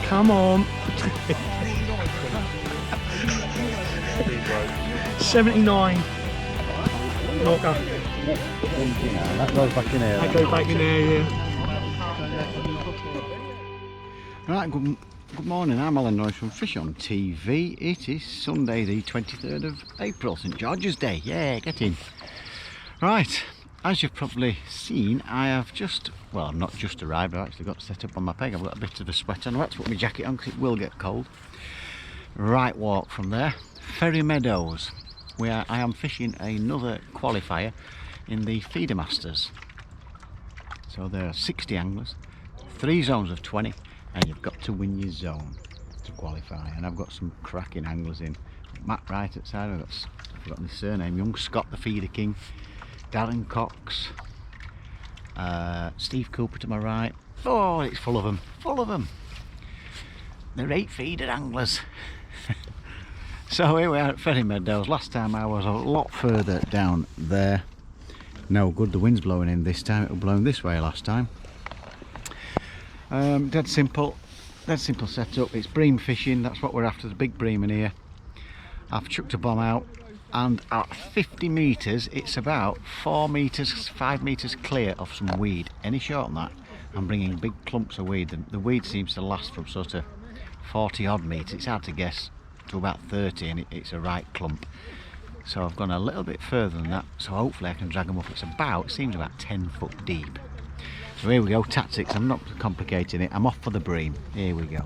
Come on. 79. Walker. That goes back in here. I go back in there, yeah. Right, good morning, I'm Alan Noyes from Fish on TV. It is Sunday the 23rd of April, St George's Day. Yeah, get in. Right, as you've probably seen, I have just, well, I've not just arrived, I've actually got set up on my peg. I've got a bit of a sweat on. I've had to put my jacket on because it will get cold. Right walk from there. Ferry Meadows, where I am fishing another qualifier in the Feeder Masters. So there are 60 anglers, 3 zones of 20, and you've got to win your zone to qualify. And I've got some cracking anglers in. Matt Wright at side, I've forgotten his surname, Young Scott the Feeder King, Darren Cox, Steve Cooper to my right. Oh, it's full of them, full of them. They're 8 feeder anglers. So here we are at Ferry Meadows. Last time I was a lot further down there. No good, the wind's blowing in this time. It was blowing this way last time. Dead simple setup. It's bream fishing, that's what we're after, the big bream in here. I've chucked a bomb out, and at 50 metres it's about 4 metres, 5 metres clear of some weed. Any short than that, I'm bringing big clumps of weed. The weed seems to last from sort of 40 odd metres, it's hard to guess, to about 30, and it's a right clump. So I've gone a little bit further than that, so hopefully I can drag them up. It seems about 10 foot deep. So here we go, tactics. I'm not complicating it. I'm off for the bream. Here we go.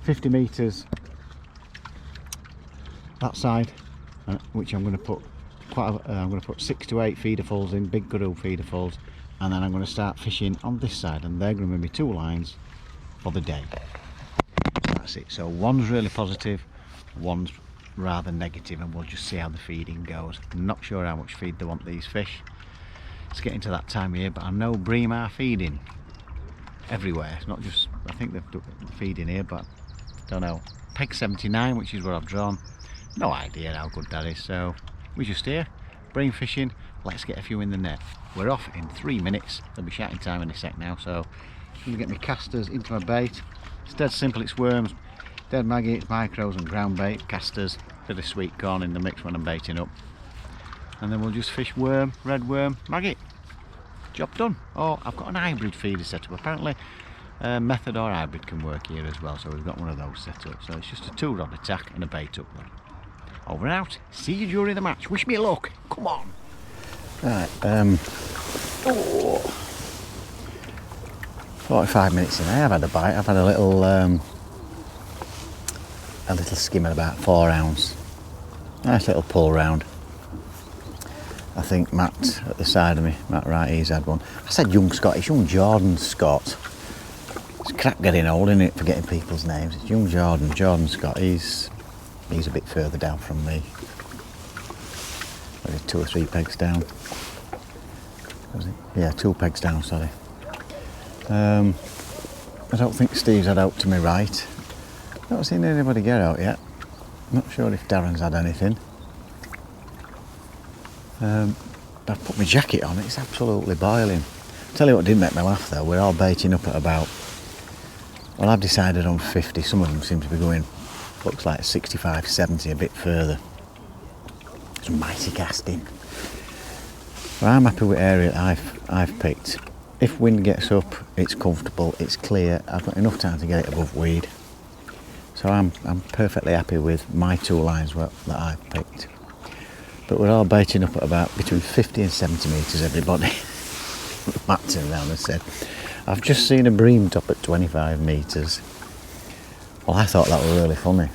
50 metres that side, which I'm going to put I'm going to put 6 to 8 feeder falls in, big Guru feeder falls, and then I'm going to start fishing on this side, and they're going to be my 2 lines for the day. That's it. So one's really positive, one's rather negative, and we'll just see how the feeding goes. I'm not sure how much feed they want these fish. It's getting to that time of year, but I know bream are feeding everywhere. It's not just, I think they're feeding here, but don't know. Peg 79, which is what I've drawn. No idea how good that is. So we're just here, bream fishing. Let's get a few in the net. We're off in 3 minutes. There'll be shouting time in a sec now. So I'm gonna get my casters into my bait. It's dead simple. It's worms, dead maggots, micros, and ground bait. Casters, bit of sweet corn in the mix when I'm baiting up. And then we'll just fish worm, red worm, maggot. Job done. Oh, I've got an hybrid feeder set up. Apparently method or hybrid can work here as well, so we've got one of those set up. So it's just a 2-rod attack and a bait up there. Over and out. See you during the match. Wish me luck. Come on. Right, 45 minutes in there. I've had a bite. I've had a little skim at about 4 ounce. Nice little pull round. I think Matt at the side of me, Matt Wright, he's had one. I said Young Scott, it's Young Jordan Scott. It's crap getting old, isn't it, forgetting people's names. It's Young Jordan Scott. He's a bit further down from me. Maybe 2 or 3 pegs down. Was it? Yeah, 2 pegs down, sorry. I don't think Steve's had out to my right. Not seen anybody get out yet. Not sure if Darren's had anything. I've put my jacket on, it's absolutely boiling. Tell you what didn't make me laugh though, we're all baiting up at about, well, I've decided on 50, some of them seem to be going, looks like 65, 70, a bit further. It's mighty casting. But I'm happy with the area I've picked. If wind gets up, it's comfortable, it's clear, I've got enough time to get it above weed. So I'm perfectly happy with my 2 lines that I've picked. But we're all baiting up at about between 50 and 70 metres, everybody. Matt turned around and said, I've just seen a bream top at 25 metres. Well, I thought that was really funny.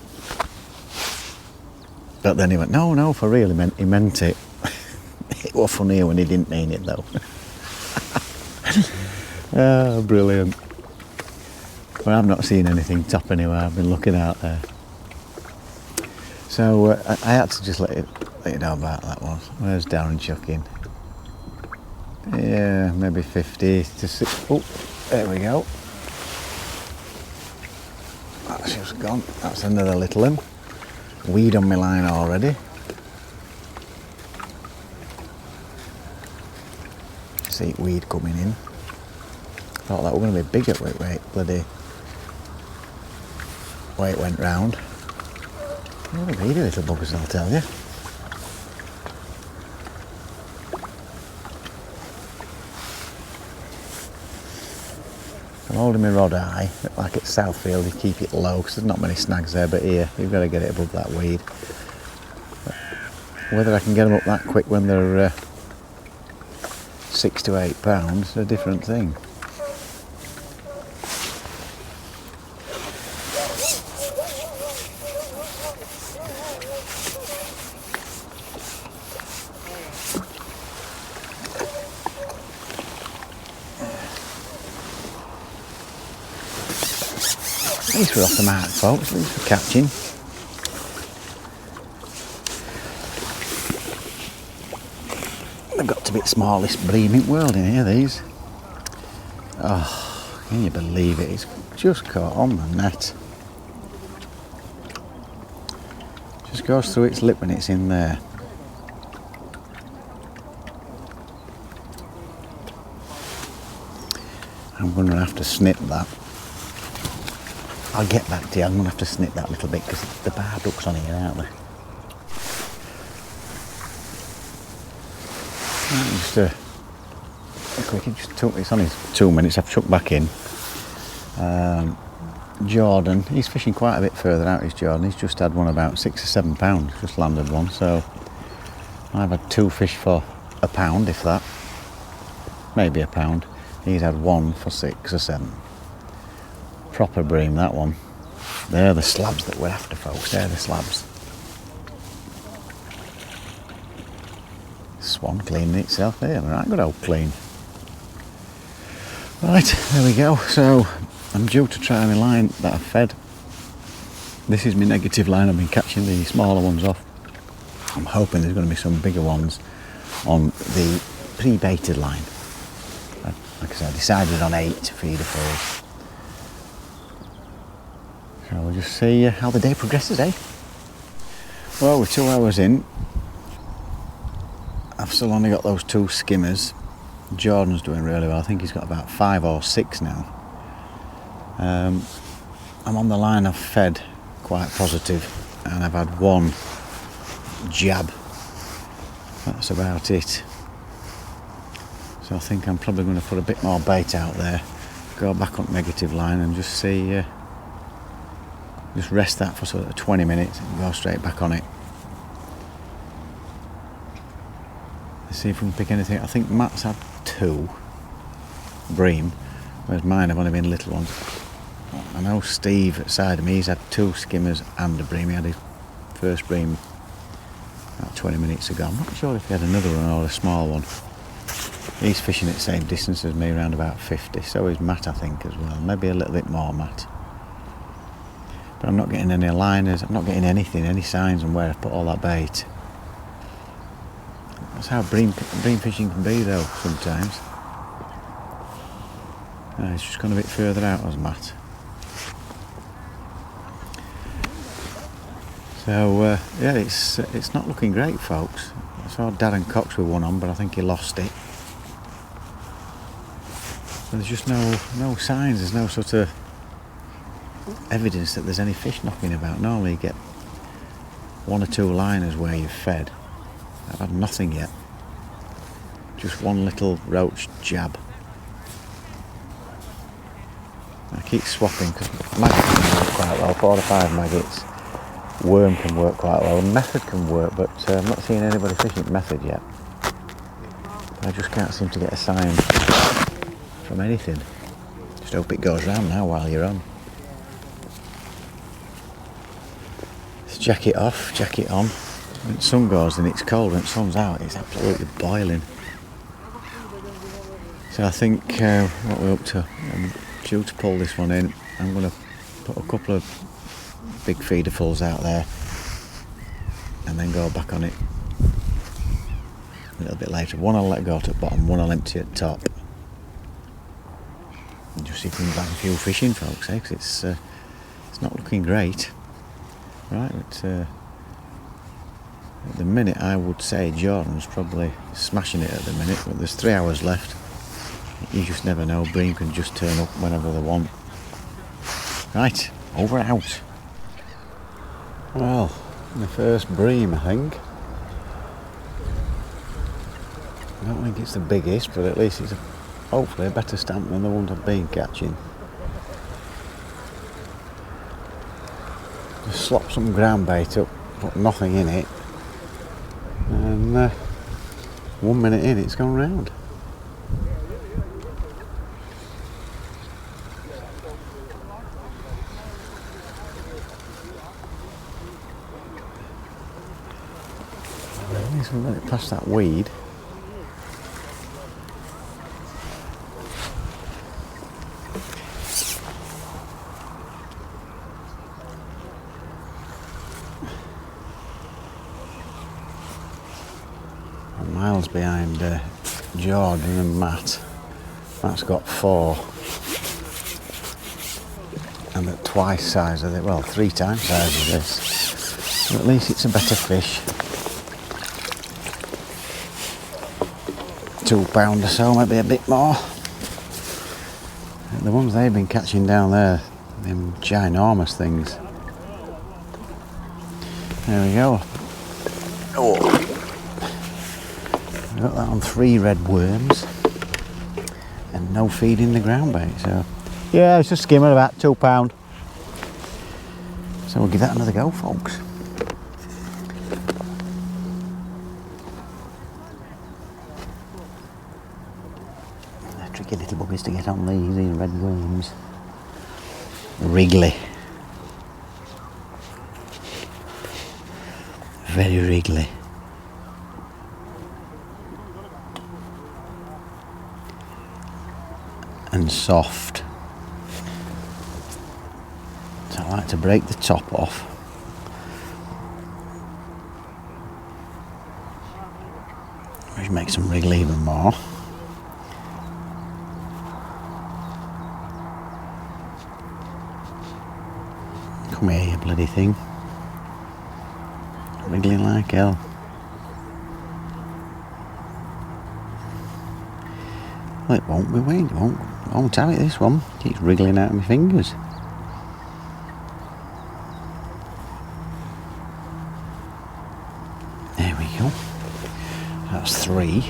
But then he went, no, for real, he meant it. It was funnier when he didn't mean it though. Oh, brilliant. But I've not seen anything top anywhere, I've been looking out there. So I had to just let you know about that one. Where's Darren chucking? Yeah, maybe 50 to 60. Oh, there we go. That's just gone. That's another little one. Weed on my line already. See weed coming in. Thought that were going to be bigger. Wait, bloody way it went round. What a greedy little buggers, I'll tell you. I'm holding my rod high, like at Southfield you keep it low because there's not many snags there, but here you've got to get it above that weed. But whether I can get them up that quick when they're 6 to 8 pounds is a different thing. At least we're off the mark, folks. At least we're catching. They've got to be the smallest bream in the world in here, these. Oh, can you believe it? It's just caught on the net. Just goes through its lip when it's in there. I'm going to have to snip that. I'll get back to you. I'm going to have to snip that little bit because the bar hooks on here, aren't they? Just quick, he just took, it's on his 2 minutes. I've chucked back in. Jordan, he's fishing quite a bit further out. Is Jordan? He's just had one about 6 or 7 pounds. Just landed one. So I've had 2 fish for £1, if that. Maybe £1. He's had 1 for 6 or 7. Proper bream, that one. They're the slabs that we're after, folks. They're the slabs. Swan cleaning itself there. Right, good old clean. Right, there we go. So I'm due to try my line that I've fed. This is my negative line. I've been catching the smaller ones off. I'm hoping there's going to be some bigger ones on the pre-baited line. Like I said, I decided on 8 feeder falls. So we'll just see how the day progresses, eh? Well, we're 2 hours in. I've still only got those 2 skimmers. Jordan's doing really well. I think he's got about 5 or 6 now. I'm on the line I've fed quite positive, and I've had 1 jab. That's about it. So I think I'm probably going to put a bit more bait out there, go back on negative line and just see, just rest that for sort of 20 minutes and go straight back on it. Let's see if we can pick anything. I think Matt's had 2 bream, whereas mine have only been little ones. I know Steve at side of me, he's had 2 skimmers and a bream. He had his first bream about 20 minutes ago. I'm not sure if he had another one or a small one. He's fishing at the same distance as me, around about 50. So is Matt, I think, as well. Maybe a little bit more, Matt. But I'm not getting any liners. I'm not getting anything, any signs on where I've put all that bait. That's how bream fishing can be, though, sometimes. It's just gone a bit further out, as Matt. So, yeah, it's not looking great, folks. I saw Darren Cox with one on, but I think he lost it. There's just no signs, there's no sort of evidence that there's any fish knocking about. Normally you get 1 or 2 liners where you've fed. I've had nothing yet. Just 1 little roach jab. I keep swapping because maggots can work quite well, 4 or 5 maggots. Worm can work quite well, method can work, but I'm not seeing anybody fishing method yet. I just can't seem to get a sign from anything. Just hope it goes round now while you're on. Let's jack it off, jack it on. When the sun goes in, it's cold. When the sun's out, it's absolutely boiling. So I think what we're up to, I'm due to pull this one in. I'm going to put a couple of big feederfuls out there and then go back on it a little bit later. 1 I'll let go to the bottom, 1 I'll empty at the top. And just see if we can bag a few fish in, folks, because it's not looking great. Right, but at the minute I would say Jordan's probably smashing it at the minute, but there's 3 hours left. You just never know, bream can just turn up whenever they want. Right, over and out. Well, my first bream, I think. I don't think it's the biggest, but at least it's hopefully a better stamp than the ones I've been catching. Just slop some ground bait up, put nothing in it, and 1 minute in, it's gone round. At least we'll let it past that weed. I'm miles behind Jordan and Matt. Matt's got 4. And at twice size of it, well, 3 times size of this. But at least it's a better fish. £2 or so, maybe a bit more. The ones they've been catching down there, them ginormous things. There we go. Oh, got that on 3 red worms, and no feed in the ground bait. So yeah, it's just skimming about £2. So we'll give that another go, folks. Tricky little buggies to get on these red worms. Wriggly. Very wriggly. And soft. So I like to break the top off. Which makes them wriggle even more. Come here, you bloody thing. Wriggling like hell. Well, it won't be weaned, it won't have it, this one. Keeps wriggling out of my fingers. There we go. That's 3.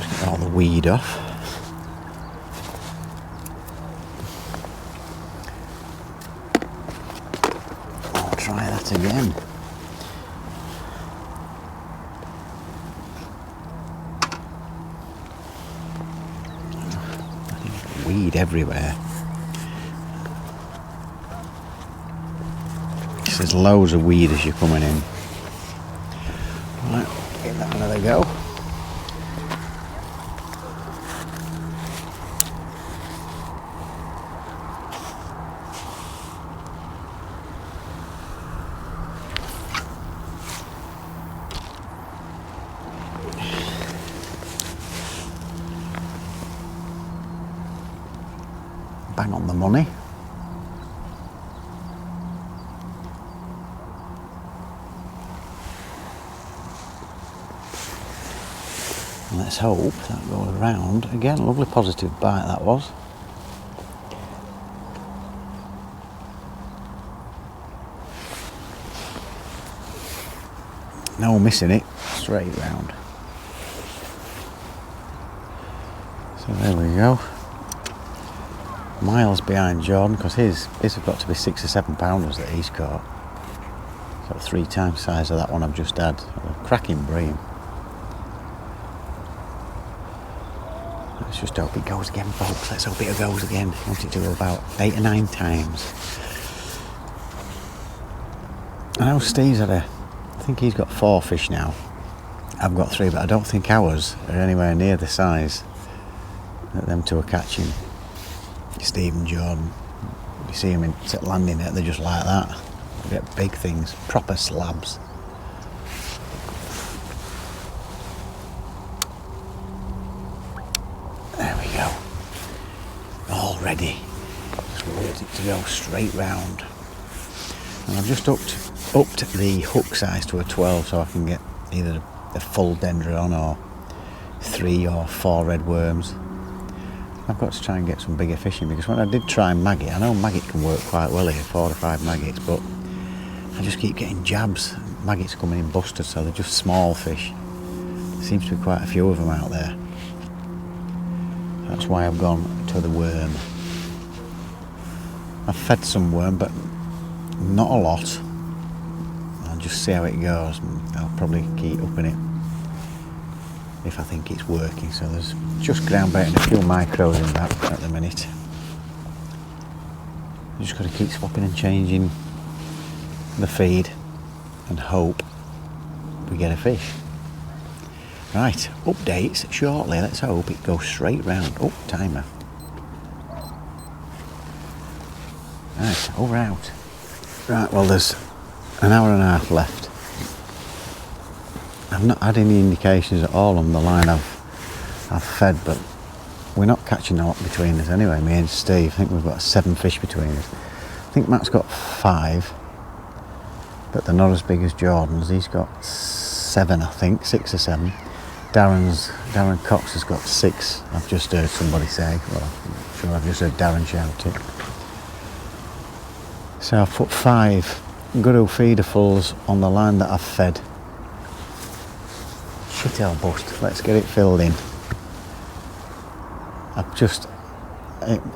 Just get all the weed off. I'll try that again. Weed everywhere. There's loads of weed as you're coming in. Right, give that another go. Bang on the money. Let's hope that goes around. Again, a lovely positive bite that was. No missing it, straight round. So there we go. Miles behind Jordan, because his have got to be 6 or 7 pounders that he's caught. So 3 times size of that one I've just had. A cracking bream. Let's just hope it goes again, folks. Let's hope it goes again. I want it to go about 8 or 9 times. I know Steve's had I think he's got 4 fish now. I've got 3, but I don't think ours are anywhere near the size that them 2 are catching. Steve and Jordan, you see them in landing net, they're just like that. They get big things, proper slabs. There we go. All ready. Just want it to go straight round. And I've just upped the hook size to a 12 so I can get either a full dendron or 3 or 4 red worms. I've got to try and get some bigger fishing, because when I did try maggot, I know maggot can work quite well here, 4 or 5 maggots, but I just keep getting jabs. Maggots coming in busted, so they're just small fish. There seems to be quite a few of them out there. That's why I've gone to the worm. I've fed some worm, but not a lot. I'll just see how it goes, and I'll probably keep upping it if I think it's working. So there's just ground bait and a few micros in that at the minute. You just got to keep swapping and changing the feed and hope we get a fish. Right, updates shortly. Let's hope it goes straight round. Oh, timer. Right, over out. Right, well, there's an hour and a half left. I've not had any indications at all on the line I've fed, but we're not catching a lot between us anyway, me and Steve. I think we've got 7 fish between us. I think Matt's got 5, but they're not as big as Jordan's. He's got 7, I think, 6 or 7. Darren Cox has got 6, I've just heard somebody say. Well, I'm sure I've just heard Darren shout it. So I've put 5 good old feederfuls on the line that I've fed. Shit hell bust, let's get it filled in. I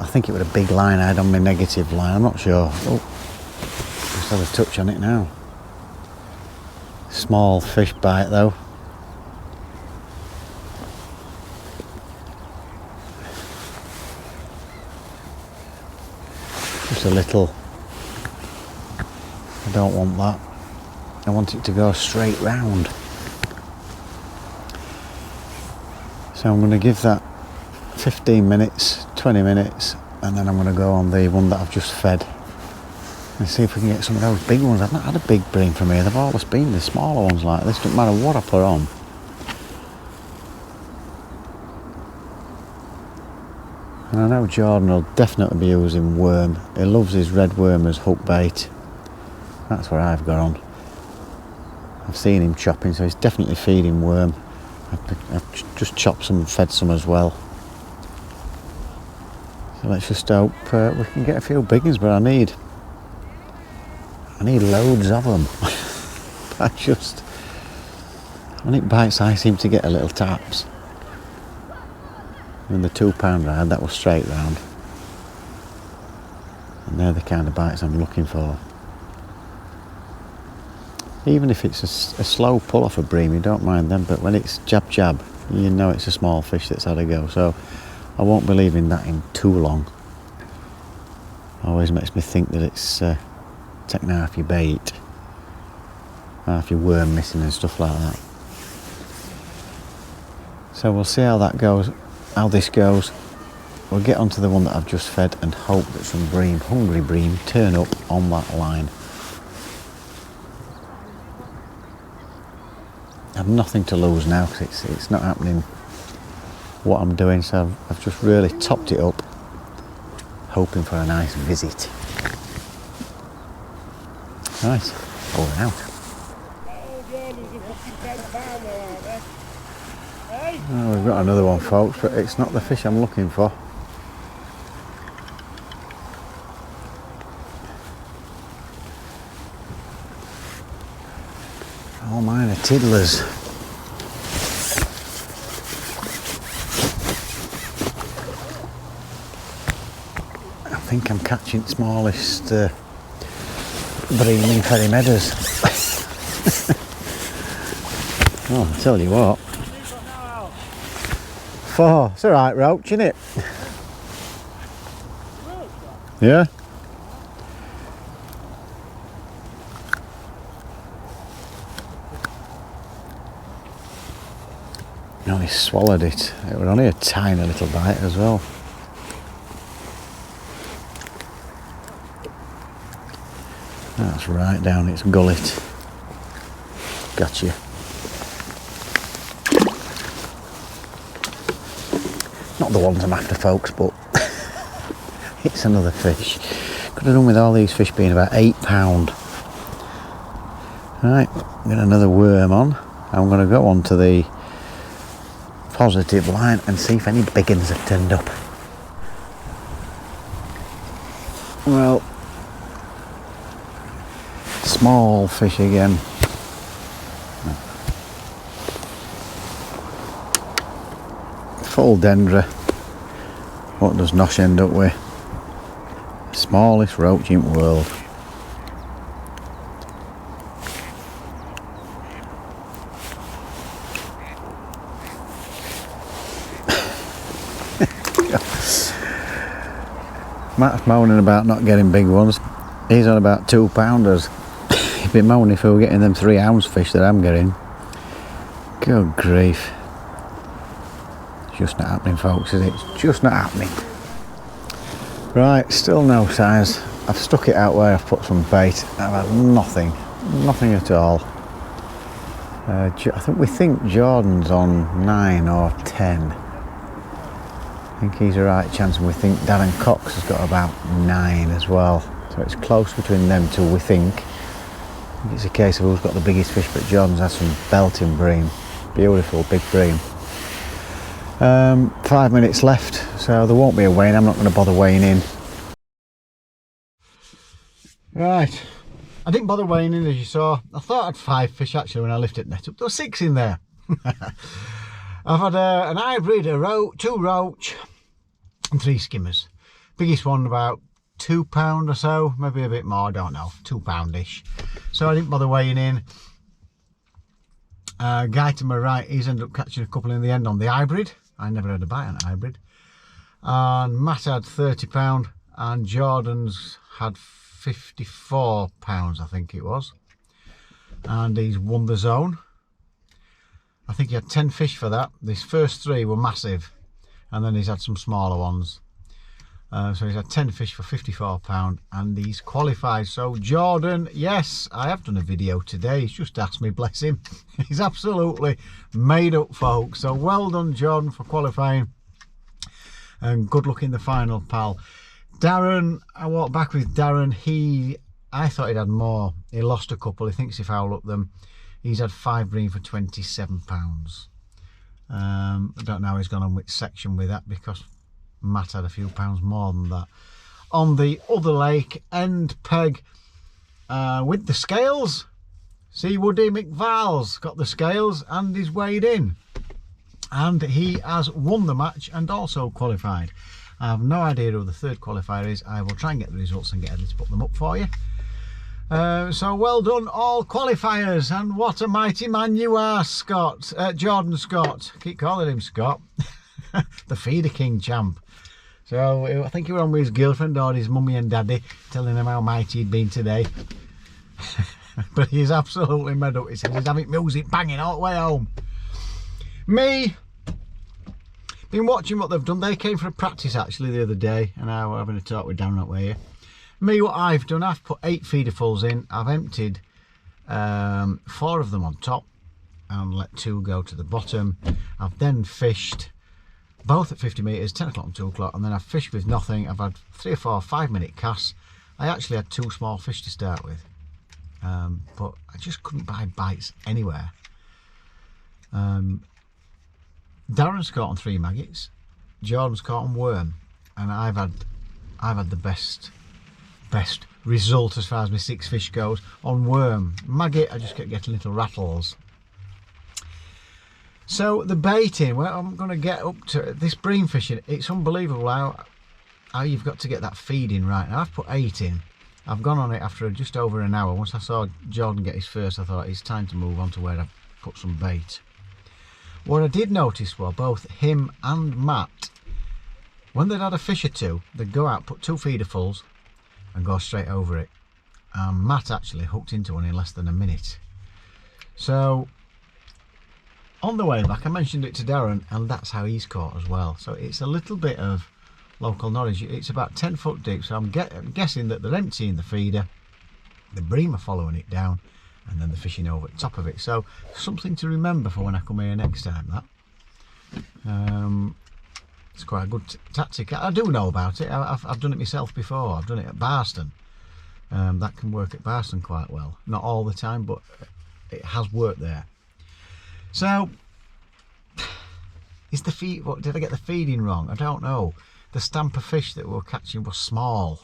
think it was a big line I had on my negative line, I'm not sure. Oh, just had a touch on it now. Small fish bite though. Just a little. I don't want that. I want it to go straight round. So I'm going to give that 15 minutes, 20 minutes, and then I'm going to go on the one that I've just fed and see if we can get some of those big ones. I've not had a big bream from here. They've always been the smaller ones like this. Doesn't matter what I put on. And I know Jordan will definitely be using worm. He loves his red worm as hook bait. That's what I've got on. I've seen him chopping, so he's definitely feeding worm. I've just chopped some and fed some as well. So let's just hope we can get a few big ones, but I need loads of them. When it bites, I seem to get a little taps. And the 2 pounder I had, that was straight round. And they're the kind of bites I'm looking for. Even if it's a slow pull off a bream, you don't mind them, but when it's jab jab, you know it's a small fish that's had a go. So I won't be leaving that in too long. Always makes me think that it's taking half your bait, half your worm missing and stuff like that. So we'll see how that goes, how this goes. We'll get onto the one that I've just fed and hope that some bream, hungry bream, turn up on that line. I've nothing to lose now because it's not happening what I'm doing, so I've just really topped it up, hoping for a nice visit. Right, over and out. Oh, we've got another one, folks, but it's not the fish I'm looking for. All mine are tiddlers. I think I'm catching smallest bream in Ferry Meadows. Oh, I tell you what. 4, it's alright, roach, isn't it? Yeah? No, he swallowed it. It was only a tiny little bite as well. That's right down its gullet. Gotcha. Not the ones I'm after, folks, but it's another fish. Could have done with all these fish being about £8. Right, get another worm on. I'm going to go on to the positive line and see if any big ones have turned up. Well, small fish again. Full dendra. What does Nosh end up with? Smallest roach in the world. Matt's moaning about not getting big ones. He's on about 2-pounders. He'd be moaning if we were getting them 3-ounce fish that I'm getting. Good grief. It's just not happening, folks, is it? It's just not happening. Right, still no signs. I've stuck it out where I've put some bait. I've had nothing. Nothing at all. We think Jordan's on 9 or 10. I think he's a right chance, and we think Darren Cox has got about 9 as well. So it's close between them two, we think. I think it's a case of who's got the biggest fish, but Jordan's had some belting bream. Beautiful big bream. 5 minutes left, so there won't be a weigh-in. I'm not going to bother weighing in. Right, I didn't bother weighing in, as you saw. I thought I had 5 fish actually when I lifted net up. There were 6 in there. I've had an hybrid, a roach, 2 roach and 3 skimmers. Biggest one about £2 or so, maybe a bit more, I don't know, £2-ish. So I didn't bother weighing in. Guy to my right, he's ended up catching a couple in the end on the hybrid. I never had a bite on a hybrid. And Matt had £30 and Jordan's had £54, I think it was. And he's won the zone. I think he had 10 fish for that. These first 3 were massive, and then he's had some smaller ones. So he's had 10 fish for £54 and he's qualified. So Jordan, yes, I have done a video today. He's just asked me, bless him. He's absolutely made up, folks. So well done, Jordan, for qualifying. And good luck in the final, pal. Darren, I walked back with Darren. I thought he'd had more. He lost a couple. He thinks if I look them, he's had 5 bream for £27. I don't know how he's gone on which section with that, because Matt had a few pounds more than that. On the other lake, End Peg, with the scales, see Woody McVal's got the scales and he's weighed in. And he has won the match and also qualified. I have no idea who the 3rd qualifier is. I will try and get the results and get Eddie to put them up for you. So well done, all qualifiers, and what a mighty man you are, Scott. Jordan Scott. Keep calling him Scott. The Feeder King champ. So I think he was on with his girlfriend or his mummy and daddy, telling him how mighty he'd been today. But he's absolutely mad up. He says he's having music banging all the way home. Me, been watching what they've done. They came for a practice actually the other day, and I was having a talk with Dan that way. Me, what I've done, I've put 8 feederfuls in. I've emptied 4 of them on top and let 2 go to the bottom. I've then fished both at 50 metres, 10 o'clock and 2 o'clock, and then I've fished with nothing. I've had 3 or 4 5-minute casts. I actually had 2 small fish to start with, but I just couldn't buy bites anywhere. Darren's caught on 3 maggots, Jordan's caught on worm, and I've had the best result as far as my 6 fish goes on worm. Maggot, I just kept getting little rattles. So the baiting, well, I'm going to get up to this bream fishing. It's unbelievable how you've got to get that feeding right. Now I've put 8 in. I've gone on it after just over an hour. Once I saw Jordan get his first, I thought it's time to move on to where I've put some bait. What I did notice was both him and Matt, when they'd had a fish or 2, they'd go out, put 2 feederfuls and go straight over it. Matt actually hooked into one in less than a minute. So on the way back, I mentioned it to Darren, and that's how he's caught as well. So it's a little bit of local knowledge. It's about 10 foot deep, so I'm guessing that they're emptying the feeder, the bream are following it down, and then they're fishing over the top of it. So something to remember for when I come here next time, that. It's quite a good tactic. I do know about it. I've done it myself before. I've done it at Barston. That can work at Barston quite well. Not all the time, but it has worked there. So, is the feed? Did I get the feeding wrong? I don't know. The stamp of fish that we were catching was small.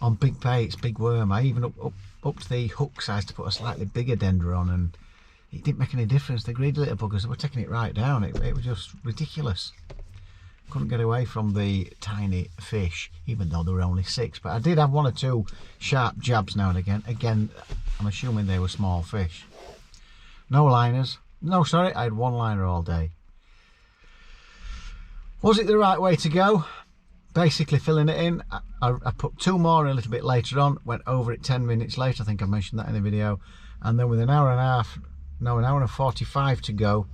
on big baits, big worm. I even up to the hook size to put a slightly bigger dender on, and it didn't make any difference. The greedy little buggers were taking it right down. It was just ridiculous. Couldn't get away from the tiny fish, even though there were only 6. But I did have 1 or 2 sharp jabs now and again. Again, I'm assuming they were small fish. No liners. No, sorry, I had 1 liner all day. Was it the right way to go? Basically filling it in. I put 2 more in a little bit later on, went over it 10 minutes later. I think I mentioned that in the video. And then with an hour and a half, no, an hour and 45 to go,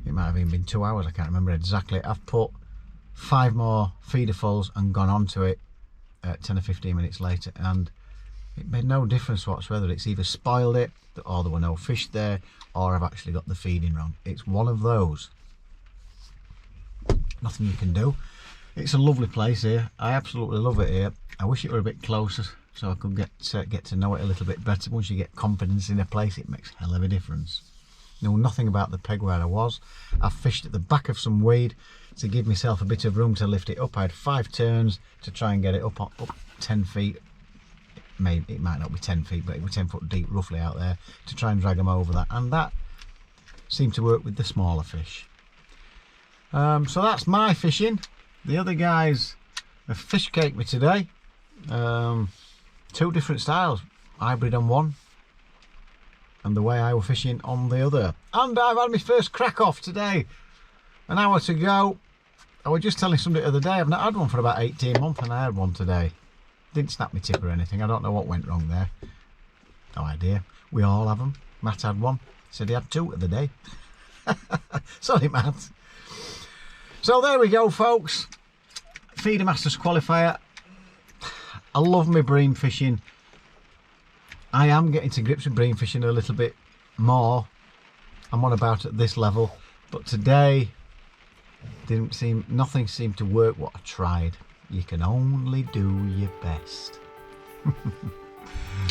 it might have even been 2 hours, I can't remember exactly. I've put 5 more feederfuls and gone on to it 10 or 15 minutes later, and it made no difference whatsoever. It's either spoiled it, or there were no fish there, or I've actually got the feeding wrong. It's one of those. Nothing you can do. It's a lovely place here. I absolutely love it here. I wish it were a bit closer so I could get to know it a little bit better. Once you get confidence in a place, it makes a hell of a difference. Know nothing about the peg where I was. I fished at the back of some weed to give myself a bit of room to lift it up. I had 5 turns to try and get it up 10 feet. Maybe it might not be 10 feet, but it was 10 foot deep roughly out there, to try and drag them over that, and that seemed to work with the smaller fish. So that's my fishing. The other guys have fish caked me today. 2 different styles, hybrid on one, and the way I was fishing on the other. And I've had my first crack off today. An hour to go. I was just telling somebody the other day, I've not had one for about 18 months, and I had one today. Didn't snap my tip or anything. I don't know what went wrong there. No idea. We all have them. Matt had one. Said he had 2 of the day. Sorry, Matt. So there we go, folks. Feeder Masters qualifier. I love my bream fishing. I am getting to grips with bream fishing a little bit more. I'm on about at this level, but today nothing seemed to work what I tried. You can only do your best.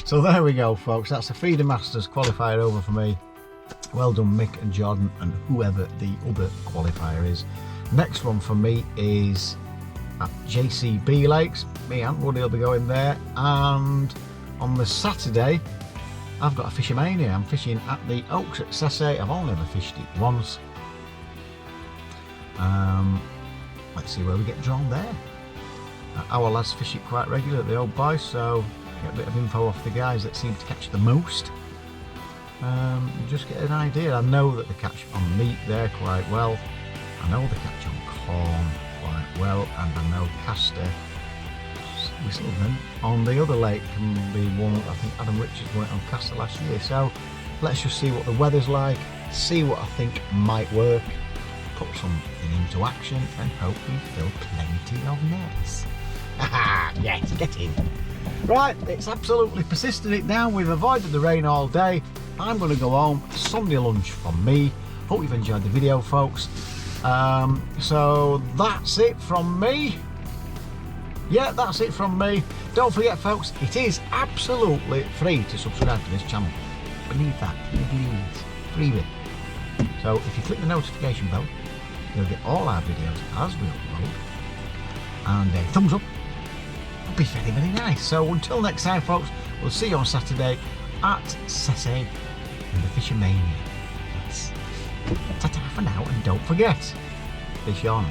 So there we go, folks. That's a Feeder Masters qualifier over for me. Well done, Mick and Jordan and whoever the other qualifier is. Next one for me is at JCB Lakes. Me and Woody will be going there, and on the Saturday I've got a Fishermania. I'm fishing at the Oaks at Sesse. I've only ever fished it once. Let's see where we get drawn there. Our lads fish it quite regularly at the Old Boys, so get a bit of info off the guys that seem to catch the most. Just get an idea. I know that they catch on meat there quite well. I know they catch on corn quite well, and I know Castor, Whistleman, on the other lake can be one. I think Adam Richards went on Castor last year. So let's just see what the weather's like, see what I think might work, put something into action, and hope we fill plenty of nets. Haha, yes, get in. Right, it's absolutely persisted it down. We've avoided the rain all day. I'm going to go home. Sunday lunch from me. Hope you've enjoyed the video, folks. So that's it from me. Yeah, that's it from me. Don't forget, folks, it is absolutely free to subscribe to this channel. Believe that, please. Free. So if you click the notification bell, you'll get all our videos as we upload. And a thumbs up would be very, very nice. So until next time, folks, we'll see you on Saturday at Sesse in the Fishermania. Yes. Ta-ta for now, and don't forget, fish on.